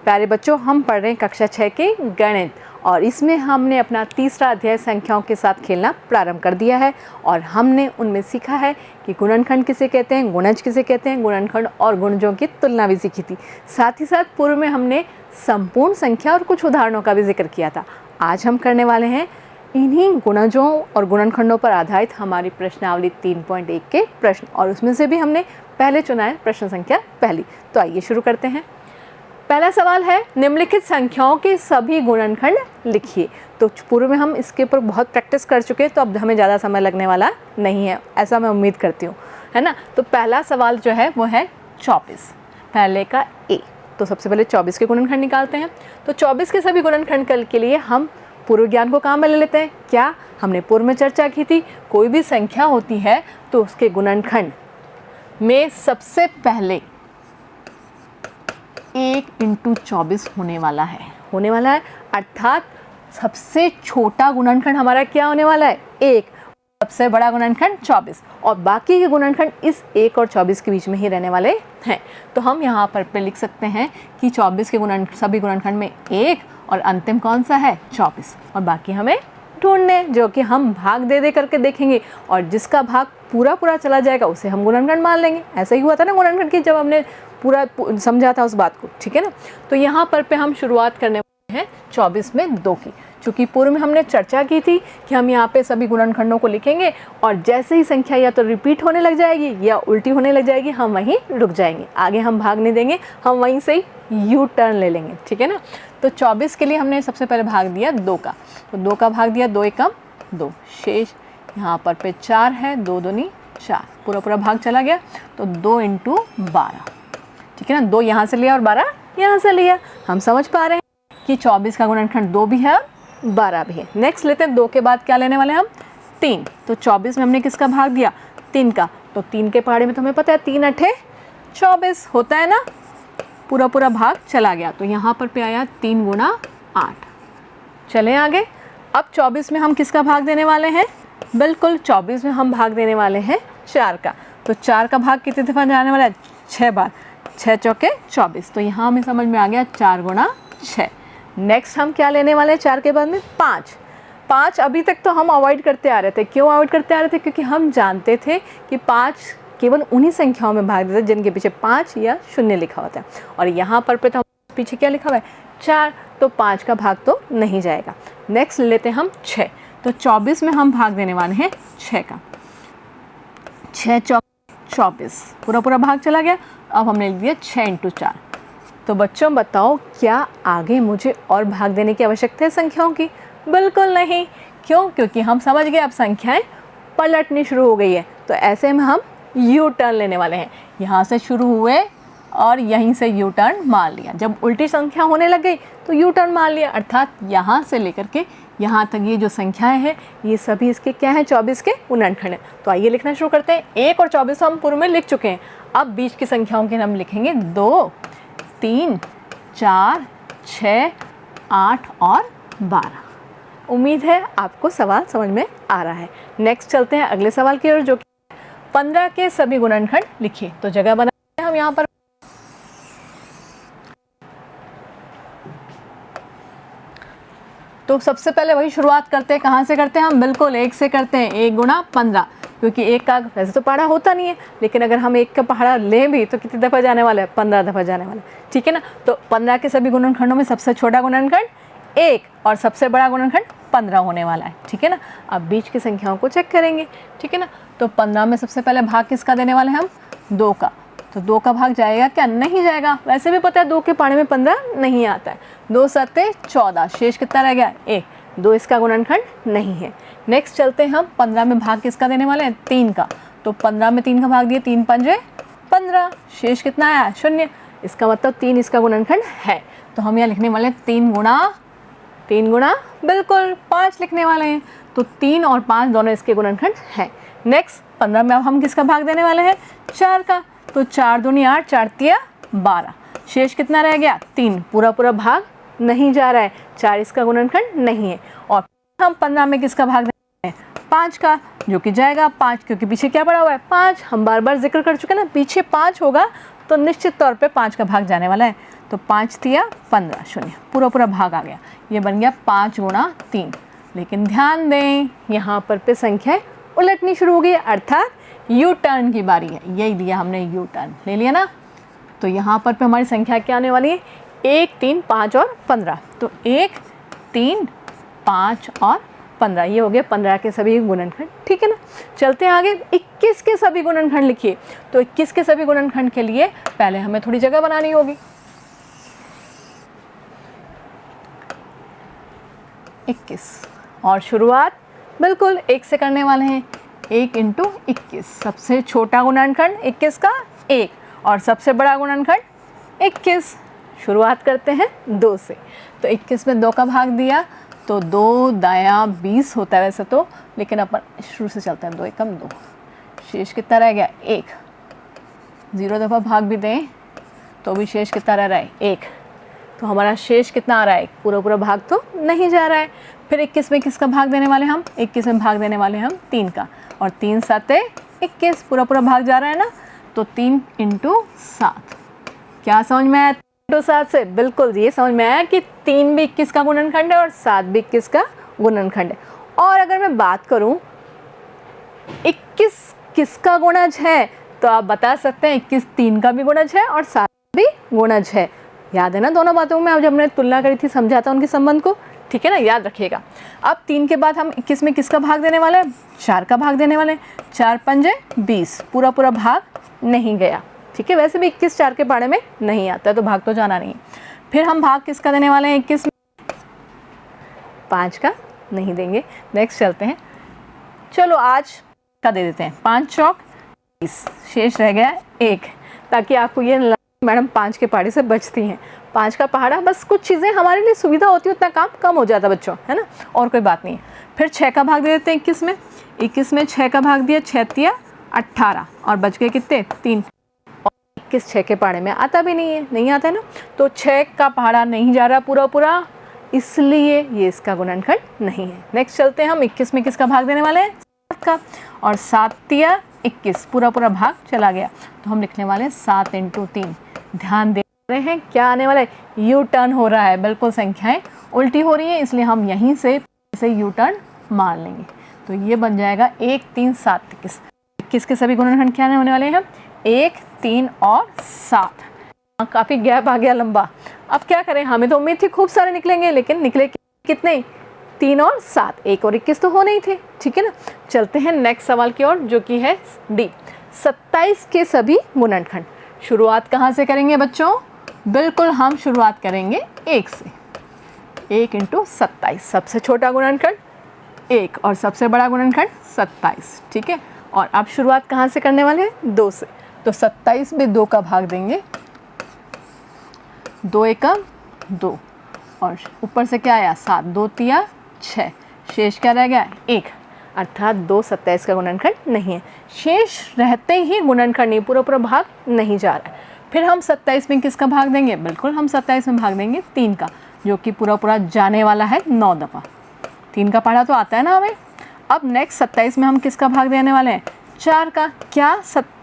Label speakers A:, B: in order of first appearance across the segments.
A: प्यारे बच्चों, हम पढ़ रहे हैं कक्षा 6 के गणित और इसमें हमने अपना तीसरा अध्याय संख्याओं के साथ खेलना प्रारंभ कर दिया है और हमने उनमें सीखा है कि गुणनखंड किसे कहते हैं, गुणज किसे कहते हैं, गुणनखंड और गुणजों की तुलना भी सीखी थी। साथ ही साथ पूर्व में हमने संपूर्ण संख्या और कुछ उदाहरणों का भी जिक्र किया था। आज हम करने वाले हैं इन्हीं गुणजों और गुणनखंडों पर आधारित हमारी प्रश्नावली 3.1 के प्रश्न और उसमें से भी हमने पहले चुना है प्रश्न संख्या पहली। तो आइए शुरू करते हैं। पहला सवाल है, निम्नलिखित संख्याओं के सभी गुणनखंड लिखिए। तो पूर्व में हम इसके ऊपर बहुत प्रैक्टिस कर चुके हैं, तो अब हमें ज़्यादा समय लगने वाला नहीं है, ऐसा मैं उम्मीद करती हूँ, है ना। तो पहला सवाल जो है वो है 24, पहले का ए। तो सबसे पहले 24 के गुणनखंड निकालते हैं। तो 24 के सभी गुणनखंड के लिए हम पूर्व ज्ञान को काम में ले लेते हैं। क्या हमने पूर्व में चर्चा की थी, कोई भी संख्या होती है तो उसके गुणनखंड में सबसे पहले 1 × 24 होने वाला है, अर्थात सबसे छोटा गुणनखंड हमारा क्या होने वाला है, 1, सबसे बड़ा गुणनखंड 24 और बाकी के गुणनखंड इस 1 और 24 के बीच में ही रहने वाले हैं। तो हम यहाँ पर लिख सकते हैं कि 24 के सभी गुणनखंड में 1 और अंतिम कौन सा है, 24, और बाकी हमें ढूंढने, जो कि हम भाग दे करके देखेंगे और जिसका भाग पूरा चला जाएगा उसे हम गुणनखंड मान लेंगे। ऐसा ही हुआ था ना गुणनखंड की, जब हमने पूरा समझा था उस बात को, ठीक है ना। तो यहाँ पर हम शुरुआत करने वाले हैं 24 में 2 की, चूँकि पूर्व में हमने चर्चा की थी कि हम यहाँ पे सभी गुणनखंडों को लिखेंगे और जैसे ही संख्या या तो रिपीट होने लग जाएगी या उल्टी होने लग जाएगी, हम वहीं रुक जाएंगे, आगे हम भाग नहीं देंगे, हम वहीं से ही यू टर्न ले लेंगे, ठीक है ना। तो 24 के लिए हमने सबसे पहले भाग दिया 2 का, तो 2 का भाग दिया 2 एकम 2, शेष यहाँ पर 4 है, 2 दूनी 4, पूरा भाग चला गया। तो 2 × 12, ठीक है ना, 2 यहाँ से लिया और 12 यहाँ से लिया। हम समझ पा रहे हैं कि 24 का गुणनखंड 2 भी है, 12 भी है। नेक्स्ट लेते हैं 2 के बाद क्या लेने वाले हैं हम, 3। तो 24 में हमने किसका भाग दिया, 3 का। तो 3 के पहाड़े में तो हमें पता है 3 × 8 = 24 होता है ना, पूरा भाग चला गया। तो यहाँ पर आया 3 × 8। चलें आगे। अब 24 में हम किसका भाग देने वाले हैं, बिल्कुल 24 में हम भाग देने वाले हैं 4 का। तो 4 का भाग कितने दफ़ा जाने वाला है, 6 बार, 6 चौके 24। तो यहाँ हमें समझ में आ गया 4 × 6। नेक्स्ट हम क्या लेने वाले हैं 4 के बाद में, 5। अभी तक तो हम अवॉइड करते आ रहे थे। क्यों अवॉइड करते आ रहे थे, क्योंकि हम जानते थे कि 5 केवल उन्हीं संख्याओं में भाग देते हैं जिनके पीछे 5 या 0 लिखा होता है, और यहाँ पर तो पीछे क्या लिखा हुआ है, 4, तो 5 का भाग तो नहीं जाएगा। नेक्स्ट लेते हैं हम 6। तो 24 में हम भाग देने वाले हैं 6 का, 6 चौक 24, पूरा भाग चला गया। अब हमने लिख दिया 6 × 4। तो बच्चों बताओ, क्या आगे मुझे और भाग देने की आवश्यकता है संख्याओं की, बिल्कुल नहीं। क्यों, क्योंकि हम समझ गए अब संख्याएं पलटनी शुरू हो गई है। तो ऐसे में हम यू टर्न लेने वाले हैं, यहाँ से शुरू हुए और यहीं से यू टर्न मार लिया। जब उल्टी संख्या होने लग गई तो यू टर्न मार लिया, अर्थात यहाँ से लेकर के यहाँ तक ये जो संख्याएं हैं ये सभी इसके क्या हैं, 24 के गुणनखंड हैं। तो आइए लिखना शुरू करते हैं। 1 और 24 हम पूर्व में लिख चुके हैं, अब बीच की संख्याओं के हम लिखेंगे 2, 3, 4, 6, 8 और 12। उम्मीद है आपको सवाल समझ में आ रहा है। नेक्स्ट चलते हैं अगले सवाल की ओर, जो कि 15 के सभी गुणनखंड लिखिए। तो जगह बनाते हैं हम यहाँ पर। तो सबसे पहले वही शुरुआत करते हैं, कहाँ से करते हैं हम, बिल्कुल 1 से करते हैं। 1 × 15, क्योंकि 1 का वैसे तो पहाड़ा होता नहीं है, लेकिन अगर हम 1 का पहाड़ा लें भी तो कितनी दफ़ा जाने वाला है, 15 दफ़ा जाने वाला है, ठीक है ना। तो 15 के सभी गुणनखंडों में सबसे छोटा गुणनखंड 1 और सबसे बड़ा गुणनखंड 15 होने वाला है, ठीक है ना। अब बीच की संख्याओं को चेक करेंगे, ठीक है ना। तो 15 में सबसे पहले भाग किसका देने वाले हैं हम, 2 का। तो 2 का भाग जाएगा क्या, नहीं जाएगा। वैसे भी पता है 2 के पहाड़े में 15 नहीं आता है। 2 × 7 = 14, शेष कितना रह गया, 1। 2 इसका गुणनखंड नहीं है। नेक्स्ट चलते हैं हम 15 में भाग किसका देने वाले हैं, 3 का। तो 15 में 3 का भाग दिया, 3 × 5 = 15, शेष कितना आया, 0। इसका मतलब 3 इसका गुणनखंड है। तो हम यहाँ लिखने वाले हैं 3 × बिल्कुल 5 लिखने वाले हैं। तो 3 और 5 दोनों इसके गुणनखंड हैं। नेक्स्ट 15 में अब हम किसका भाग देने वाले हैं, 4 का। तो 4 दूनी 8, 4 तिया 12, शेष कितना रह गया, 3। पूरा भाग नहीं जा रहा है, 4 इसका गुणनखंड नहीं है। और हम 15 में किसका भाग देते हैं, 5 का, जो कि जाएगा 5, क्योंकि पीछे क्या पड़ा हुआ है, 5। हम बार जिक्र कर चुके हैं ना, पीछे 5 होगा तो निश्चित तौर पे 5 का भाग जाने वाला है। तो 5 तिया 15 शून्य, पूरा पूरा भाग आ गया। ये बन गया 5 गुणा 3। लेकिन ध्यान दें यहाँ पर पे संख्याएं उलटनी शुरू हो गई, अर्थात यू टर्न की बारी है। यही दिया हमने, यू टर्न ले लिया ना। तो यहाँ पर पे हमारी संख्या क्या आने वाली है, 1, 3, 5 और 15। तो 1, 3, 5 और 15, ये हो गए 15 के सभी गुणनखंड, ठीक है ना। चलते हैं आगे, 21 के सभी गुणनखंड लिखिए। तो 21 के सभी गुणनखंड के लिए पहले हमें थोड़ी जगह बनानी होगी। 21 और शुरुआत बिल्कुल 1 से करने वाले हैं। 1 × 21, सबसे छोटा गुणनखंड 21 का 1 और सबसे बड़ा गुणनखंड 21। शुरुआत करते हैं 2 से। तो 21 में 2 का भाग दिया तो 2 दायां 20 होता है वैसे तो, लेकिन अपन शुरू से चलते हैं। 2 एकम 2, शेष कितना रह गया 1। 0 दफ़ा भाग भी दें तो भी शेष कितना रह रहा है 1। तो हमारा शेष कितना आ रहा है, पूरा पूरा भाग तो नहीं जा रहा है। फिर 21 में किसका भाग देने वाले हम, 21 में भाग देने वाले हम 3 का, और 3 7 21, पूरा पूरा भाग जा रहा है ना। तो 3 × 7, क्या समझ में आया 3 × 7 से? बिल्कुल ये समझ में आया कि 3 भी 21 का गुणनखंड है और 7 भी 21 का गुणनखंड है। और अगर मैं बात करूं 21 किसका गुणज है, तो आप बता सकते हैं 21 3 का भी गुणज है और 7 भी गुणज है। याद है ना दोनों बातों में, अब जब हमने तुलना करी थी समझा था उनके संबंध को, ठीक है ना, याद रखिएगा। अब 3 के बाद हम 21 में किसका भाग देने वाले हैं, 4 का भाग देने वाले हैं। 4 पंजे 20, पूरा पूरा भाग नहीं गया, ठीक है। वैसे भी 21 4 के पाड़े में नहीं आता है तो भाग तो जाना नहीं है। फिर हम भाग किसका देने वाले हैं 21 में, 5 का नहीं देंगे। नेक्स्ट चलते हैं, चलो आज का दे देते हैं। 5 चौक 20, शेष रह गया 1, ताकि आपको ये मैडम 5 के पहाड़े से बचती हैं। 5 का पहाड़ा, बस कुछ चीज़ें हमारे लिए सुविधा होती है, उतना काम कम हो जाता बच्चों, है ना, और कोई बात नहीं है। फिर 6 का भाग दे देते हैं 21 में। 21 में 6 का भाग दिया, 6 तिया 18 और बच गए कितने 3। और 21 6 के पहाड़े में आता भी नहीं है, नहीं आता है ना। तो 6 का पहाड़ा नहीं जा रहा पूरा पूरा, इसलिए ये इसका गुणनखंड नहीं है। नेक्स्ट चलते हैं हम, 21 में किसका भाग देने वाले हैं, 7 का, और 7 तिया 21, पूरा पूरा भाग चला गया। तो हम लिखने वाले हैं 7 × 3। ध्यान दे रहे हैं क्या आने वाला है, यू टर्न हो रहा है, बिल्कुल संख्याएं उल्टी हो रही हैं, इसलिए हम यहीं से इसे यू टर्न मार लेंगे। तो ये बन जाएगा 1 3 7 21। 21 के सभी गुणनखंड क्या होने वाले हैं, 1 3 और 7। काफ़ी गैप आ गया लंबा। अब क्या करें, हमें तो उम्मीद थी खूब सारे निकलेंगे, लेकिन निकले कितने, 3 और 7, 1 और 21 तो होने ही थे, ठीक है ना। चलते हैं नेक्स्ट सवाल की ओर, जो कि है डी, 27 के सभी गुणनखंड। शुरुआत कहाँ से करेंगे बच्चों, बिल्कुल हम शुरुआत करेंगे 1 से। 1 × 27, सबसे छोटा गुणनखंड 1 और सबसे बड़ा गुणनखंड 27, ठीक है। और अब शुरुआत कहाँ से करने वाले हैं, 2 से। तो 27 में 2 का भाग देंगे, 2 एकम 2 और ऊपर से क्या आया 7, 2 तिया 6, शेष क्या रह गया 1, अर्थात 2 27 का गुणनखंड नहीं है। शेष रहते ही गुणनखंड नहीं, पूरा पूरा भाग नहीं जा रहा है। फिर हम 27 में किसका भाग देंगे, बिल्कुल हम 27 में भाग देंगे 3 का, जो कि पूरा पूरा जाने वाला है 9 दफ़ा। 3 का पढ़ा तो आता है ना हमें। अब नेक्स्ट 27 में हम किसका भाग देने वाले हैं, 4 का। क्या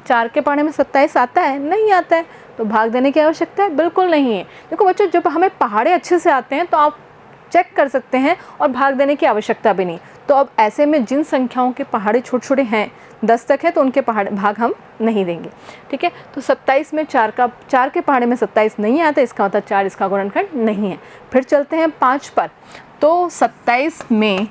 A: 4 के पढ़े में 27 आता है, नहीं आता है, तो भाग देने की आवश्यकता है, बिल्कुल नहीं है। देखो बच्चों, जब हमें पहाड़े अच्छे से आते हैं तो आप चेक कर सकते हैं और भाग देने की आवश्यकता भी नहीं। तो अब ऐसे में जिन संख्याओं के पहाड़े छोटे छोटे हैं, 10 तक है, तो उनके पहाड़ भाग हम नहीं देंगे, ठीक है। तो 27 में 4 के पहाड़े में 27 नहीं आता, इसका मतलब 4 इसका गुणनखंड नहीं है। फिर चलते हैं 5 पर। तो 27 में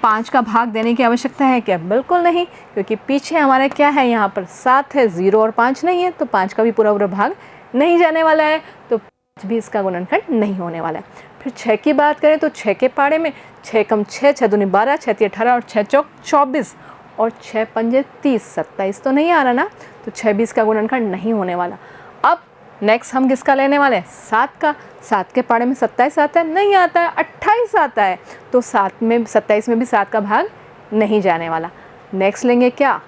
A: 5 का भाग देने की आवश्यकता है क्या, बिल्कुल नहीं, क्योंकि पीछे हमारा क्या है, यहाँ पर 7 है, 0 और 5 नहीं है, तो 5 का भी पूरा पूरा भाग नहीं जाने वाला है, तो 5 भी इसका गुणनखंड नहीं होने वाला है। फिर 6 की बात करें तो 6 के पहाड़े में 6 कम 6, 6 दूनी 12, 6 तिया 18 और 6 चौक 24 और 6 पंजे 30, 27 तो नहीं आ रहा ना, तो 6 भी इसका गुणनखंड नहीं होने वाला। अब नेक्स्ट हम किसका लेने वाले हैं, 7 का। 7 के पहाड़े में 27 आता है, नहीं आता है, 28 आता है, तो 27 में भी 7 का भाग नहीं जाने वाला। नेक्स्ट लेंगे क्या,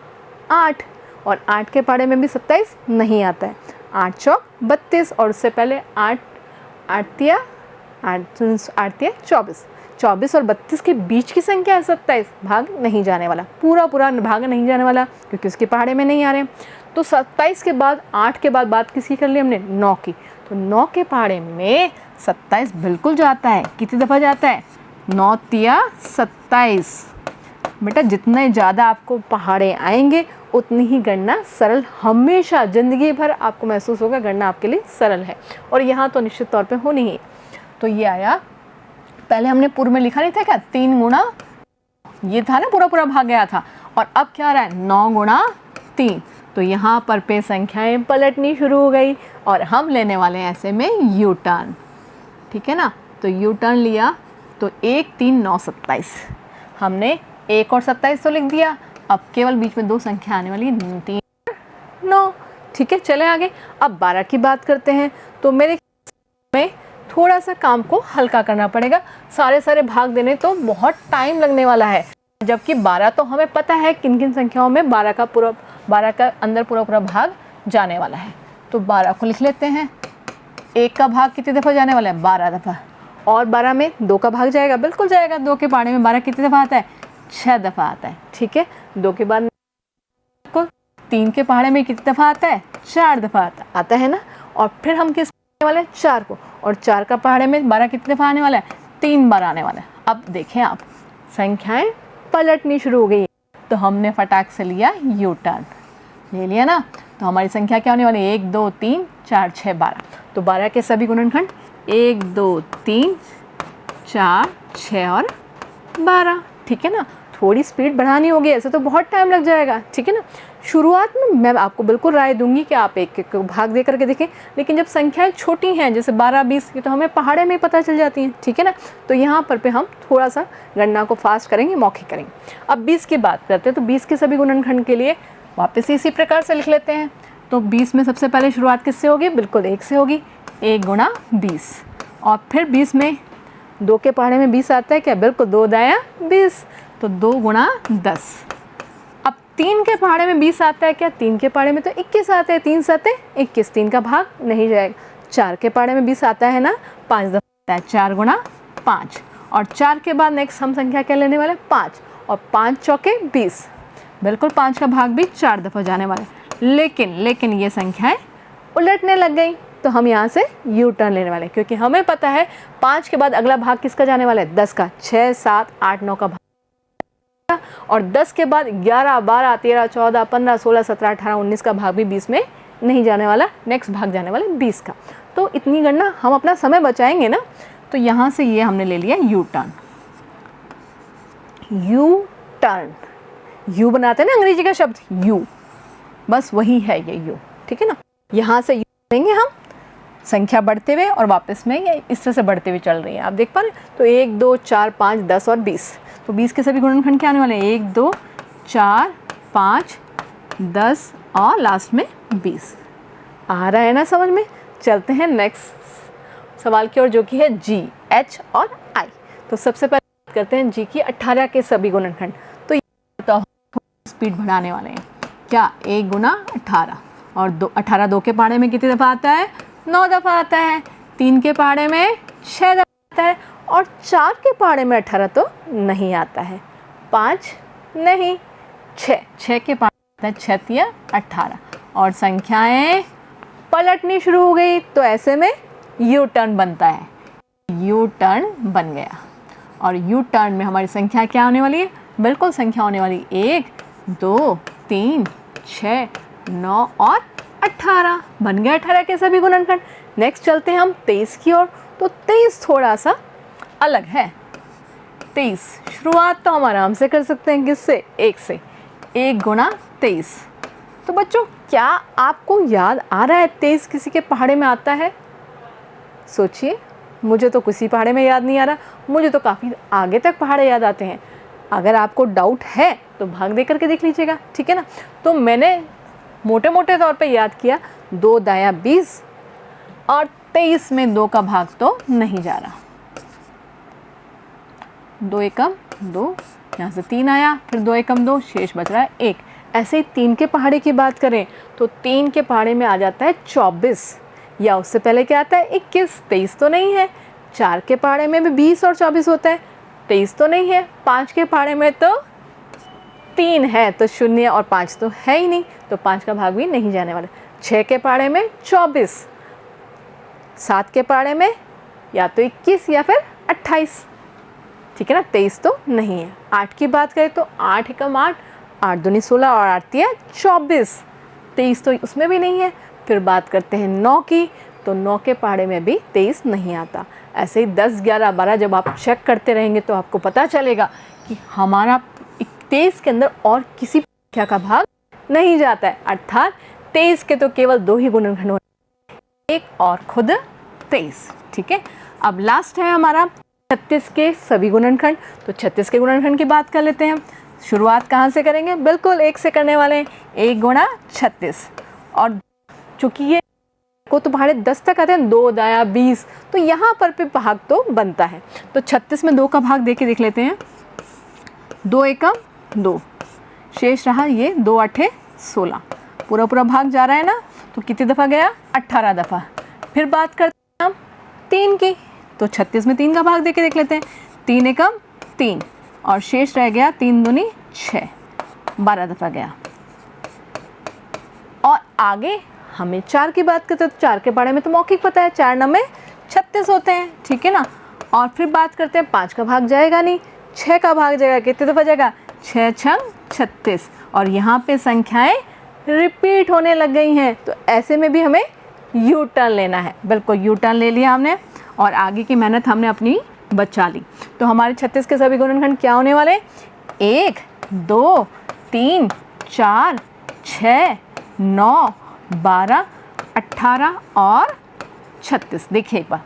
A: 8, और 8 के पहाड़े में भी 27 नहीं आता है। 8 चौक 32 और उससे पहले 8 तिया 24, 24 और 32 के बीच की संख्या है 27, भाग नहीं जाने वाला, पूरा भाग नहीं जाने वाला क्योंकि उसके पहाड़े में नहीं आ रहे। तो 27 के बाद 8 के बाद बात किसकी कर ली हमने, 9 की। तो 9 के पहाड़े में 27 बिल्कुल जाता है। कितनी दफ़ा जाता है, 9 तिया 27। बेटा जितने ज़्यादा आपको पहाड़े आएंगे उतनी ही गणना सरल, हमेशा ज़िंदगी भर आपको महसूस होगा गणना आपके लिए सरल है। और यहाँ तो निश्चित तौर पे होनी ही। तो ये आया, पहले हमने पूर्व में लिखा नहीं था क्या, 3 गुणा, ये था ना पूरा भाग गया था। और अब क्या आ रहा है, 9 गुणा 3। तो यहाँ पर पे संख्याएं पलटनी शुरू हो गई और हम लेने वाले हैं ऐसे में यू टर्न। ठीक है ना, तो यू टर्न लिया तो 1 3 9 27, हमने 1 और 27 तो लिख दिया। अब केवल बीच में 2 संख्या आने वाली, 3 9। ठीक है, चले आगे। अब 12 की बात करते हैं। तो मेरे में थोड़ा सा काम को हल्का करना पड़ेगा, सारे भाग देने तो बहुत टाइम लगने वाला है। जबकि 12 तो हमें पता है किन किन संख्याओं में 12 का अंदर पूरा भाग जाने वाला है। तो 12 को लिख लेते हैं। 1 का भाग कितनी दफ़ा जाने वाला है, 12 दफ़ा। और 12 में 2 का भाग जाएगा, बिल्कुल जाएगा। 2 के पहाड़े में 12 कितनी दफ़ा आता है, 6 दफ़ा आता है। ठीक है, 2 के बाद 3 के पहाड़े में कितनी दफ़ा आता है, 4 दफ़ा आता है ना। और फिर हम किस वाले, 4 को, और 4 का पहाड़े में 12 कितने दफ़ा आने वाला है, 3 बार आने वाला है। अब देखें आप, संख्याएं पलटनी शुरू हो गई। तो हमने फटाक से लिया यू टर्न, ले लिया ना। तो हमारी संख्या क्या होने वाली है, 1 2 3 4 6 12। तो 12 के सभी गुणनखंड 1 2 3 4 6 और 12। ठीक है ना, थोड़ी स्पीड बढ़ानी होगी, ऐसे तो बहुत टाइम लग जाएगा। ठीक है ना, शुरुआत में मैं आपको बिल्कुल राय दूंगी कि आप एक भाग दे करके देखें, लेकिन जब संख्याएं छोटी हैं जैसे 12 20 की, तो हमें पहाड़े में पता चल जाती हैं। ठीक है ना, तो यहाँ पर हम थोड़ा सा गणना को फास्ट करेंगे, मौखिक करेंगे। अब 20 की बात करते हैं। तो 20 के सभी गुणनखंड के लिए वापस इसी प्रकार से लिख लेते हैं। तो 20 में सबसे पहले शुरुआत किससे होगी, बिल्कुल 1 से होगी, 1 गुणा 20। और फिर 20 में 2 के पहाड़े में 20 आता है क्या, बिल्कुल 2 दाया 20, तो 2 गुणा 10। अब 3 के पहाड़े में 20 आता है क्या, 3 के पहाड़े में तो 21 आते हैं, 3 7 21, 3 का भाग नहीं जाएगा। 4 के पहाड़े में 20 आता है ना, 5 दफ़ा आता है, 4 गुणा 5। और 4 के बाद नेक्स्ट हम संख्या क्या लेने वाले, 5, और 5 चौके 20, बिल्कुल 5 का भाग भी 4 दफ़ा जाने वाला है। लेकिन ये संख्याएं उलटने लग गई। तो हम यहाँ से यू टर्न लेने वाले हैं, क्योंकि हमें पता है 5 के बाद अगला भाग किसका जाने वाला है, 10 का। 6 7 8 9 का भाग, और 10 के बाद 11 12 13 14 15 16 17 18 19 का भाग भी 20 में नहीं जाने वाला, नेक्स्ट भाग जाने वाला 20 का। तो इतनी गणना हम अपना समय बचाएंगे ना। तो यहाँ से ये हमने ले लिया U turn. U turn, you बनाते हैं ना अंग्रेजी का शब्द यू, बस वही है ये यू। ठीक है ना, यहाँ से यू लेंगे हम, संख्या बढ़ते हुए और वापस में ये इस तरह से बढ़ते हुए चल रही है, आप देख पा रहे हैं। तो 1 2 4 5 10 और 20। तो 20 के सभी गुणनखंड क्या आने वाले हैं, 1 2 4 5 10 और लास्ट में 20। आ रहा है ना समझ में। चलते हैं नेक्स्ट सवाल की ओर, जो कि है जी, एच और आई। तो सबसे पहले बात करते हैं जी की, 18 के सभी गुणनखंड। तो ये स्पीड बढ़ाने वाले हैं क्या, 1 गुना 18, और 18 2 के पहाड़े में कितनी दफ़ा आता है, 9 दफ़ा आता है। 3 के पहाड़े में 6 दफ़ा आता है, और 4 के पहाड़े में 18 तो नहीं आता है, 5 नहीं, 6 के पहाड़े में 6 तिया 18, और संख्याएं पलटनी शुरू हो गई। तो ऐसे में यू टर्न बनता है, यू टर्न बन गया। और यू टर्न में हमारी संख्या क्या होने वाली है, बिल्कुल संख्या होने वाली 1 2 3 6 9 और 18। बन गया 18 के सभी गुणनखंड। नेक्स्ट चलते हैं हम 23 की ओर। तो 23 थोड़ा सा अलग है। 23 शुरुआत तो हम आराम से कर सकते हैं, किससे, 1 से, 1 गुणा 23। तो बच्चों क्या आपको याद आ रहा है 23 किसी के पहाड़े में आता है, सोचिए। मुझे तो किसी पहाड़े में याद नहीं आ रहा, मुझे तो काफ़ी आगे तक पहाड़े याद आते हैं। अगर आपको डाउट है तो भाग दे करके देख लीजिएगा। ठीक है ना, तो मैंने मोटे मोटे तौर पे याद किया, 2 दाया 20 और 23 में 2 का भाग तो नहीं जा रहा, 2 एकम 2, यहाँ से 3 आया, फिर 2 एकम 2, शेष बच रहा है 1। ऐसे ही 3 के पहाड़े की बात करें तो 3 के पहाड़े में आ जाता है 24, या उससे पहले क्या आता है 21, 23 तो नहीं है। 4 के पहाड़े में भी 20 और 24 होता है, 23 तो नहीं है, 5 के पहाड़े में तो 3 है, तो 0 और 5 तो है ही नहीं, तो 5 का भाग भी नहीं जाने वाला। 6 के पहाड़े में 24, 7 के पहाड़े में या तो 21 या फिर 28, ठीक है ना, 23 तो नहीं है। 8 की बात करें तो 8 एकम 8, 8 दूनी 16 और 8 तिया 24, 23 तो उसमें भी नहीं है। फिर बात करते हैं 9 की, तो 9 के पहाड़े में भी 23 नहीं आता। ऐसे ही 10, 11, 12 जब आप चेक करते रहेंगे तो आपको पता चलेगा कि हमारा 23 के अंदर और किसी संख्या का भाग नहीं जाता है, अर्थात 23 के तो केवल 2 ही गुणनखंड होते हैं, 1 और खुद 23, ठीक है। अब लास्ट है हमारा 36 के सभी गुणनखंड। तो 36 के गुणनखंड की बात कर लेते हैं। शुरुआत कहाँ से करेंगे? बिल्कुल 1 से करने वाले हैं, 1 गुणा 36, और चूँकि ये को तो पहाड़े 10 तक आते हैं, 2 दाया 20, तो यहाँ पर भी भाग तो बनता है। तो 36 में 2 का भाग दे के देख लेते हैं। 2 एकम 2, शेष रहा ये 2 8 16, पूरा पूरा भाग जा रहा है ना, तो कितनी दफ़ा गया? 18 दफ़ा। फिर बात करते हैं हम 3 की, तो 36 में 3 का भाग दे के देख लेते हैं। 3 एकम 3, और शेष रह गया 3 दूनी 6, 12 दफ़ा गया। और आगे हमें 4 की बात करते हैं, तो 4 के पहाड़े में तो मौखिक पता है, 4 9 36 होते हैं, ठीक है ना। और फिर बात करते हैं 5 का भाग जाएगा नहीं, 6 का भाग जाएगा, कितने दफ़ा जाएगा? 6 छंग 36, और यहाँ पे संख्याएं रिपीट होने लग गई हैं, तो ऐसे में भी हमें यू टर्न लेना है। बिल्कुल यू टर्न ले लिया हमने, और आगे की मेहनत हमने अपनी बचा ली। तो हमारे 36 के सभी गुणनखंड क्या होने वाले? 1 2 3 4 6 9 12 18 और 36। देखिए एक बार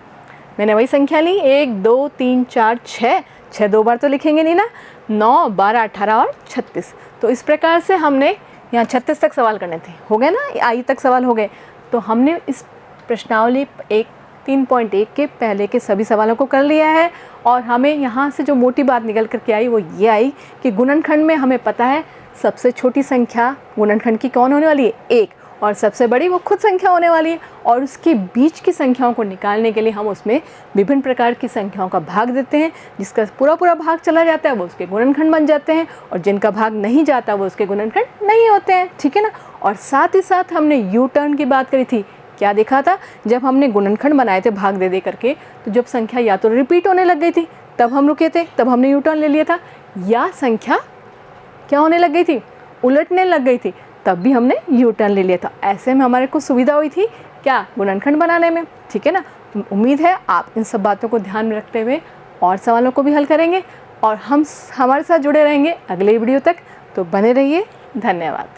A: मैंने वही संख्या ली, 1 2 3 4 6, 6 2 बार तो लिखेंगे नहीं ना, 9 12 18 और 36। तो इस प्रकार से हमने यहाँ 36 तक सवाल करने थे, हो गए ना, आई तक सवाल हो गए। तो हमने इस प्रश्नावली 3.1 के पहले के सभी सवालों को कर लिया है, और हमें यहाँ से जो मोटी बात निकल कर के आई वो ये आई कि गुणनखंड में हमें पता है सबसे छोटी संख्या गुणनखंड की कौन होने वाली है? 1, और सबसे बड़ी वो खुद संख्या होने वाली है, और उसके बीच की संख्याओं को निकालने के लिए हम उसमें विभिन्न प्रकार की संख्याओं का भाग देते हैं। जिसका पूरा पूरा भाग चला जाता है वो उसके गुणनखंड बन जाते हैं, और जिनका भाग नहीं जाता वो उसके गुणनखंड नहीं होते हैं, ठीक है ना। और साथ ही साथ हमने यू टर्न की बात करी थी। क्या देखा था? जब हमने गुणनखंड बनाए थे भाग दे दे करके, तो जब संख्या या तो रिपीट होने लग गई थी तब हम रुके थे, तब हमने यू टर्न ले लिया था, या संख्या क्या होने लग गई थी? उलटने लग गई थी, तब भी हमने यू टर्न ले लिया था। ऐसे में हमारे को सुविधा हुई थी क्या? गुणनखंड बनाने में, ठीक है ना। उम्मीद है आप इन सब बातों को ध्यान में रखते हुए और सवालों को भी हल करेंगे, और हम हमारे साथ जुड़े रहेंगे अगले वीडियो तक। तो बने रहिए, धन्यवाद।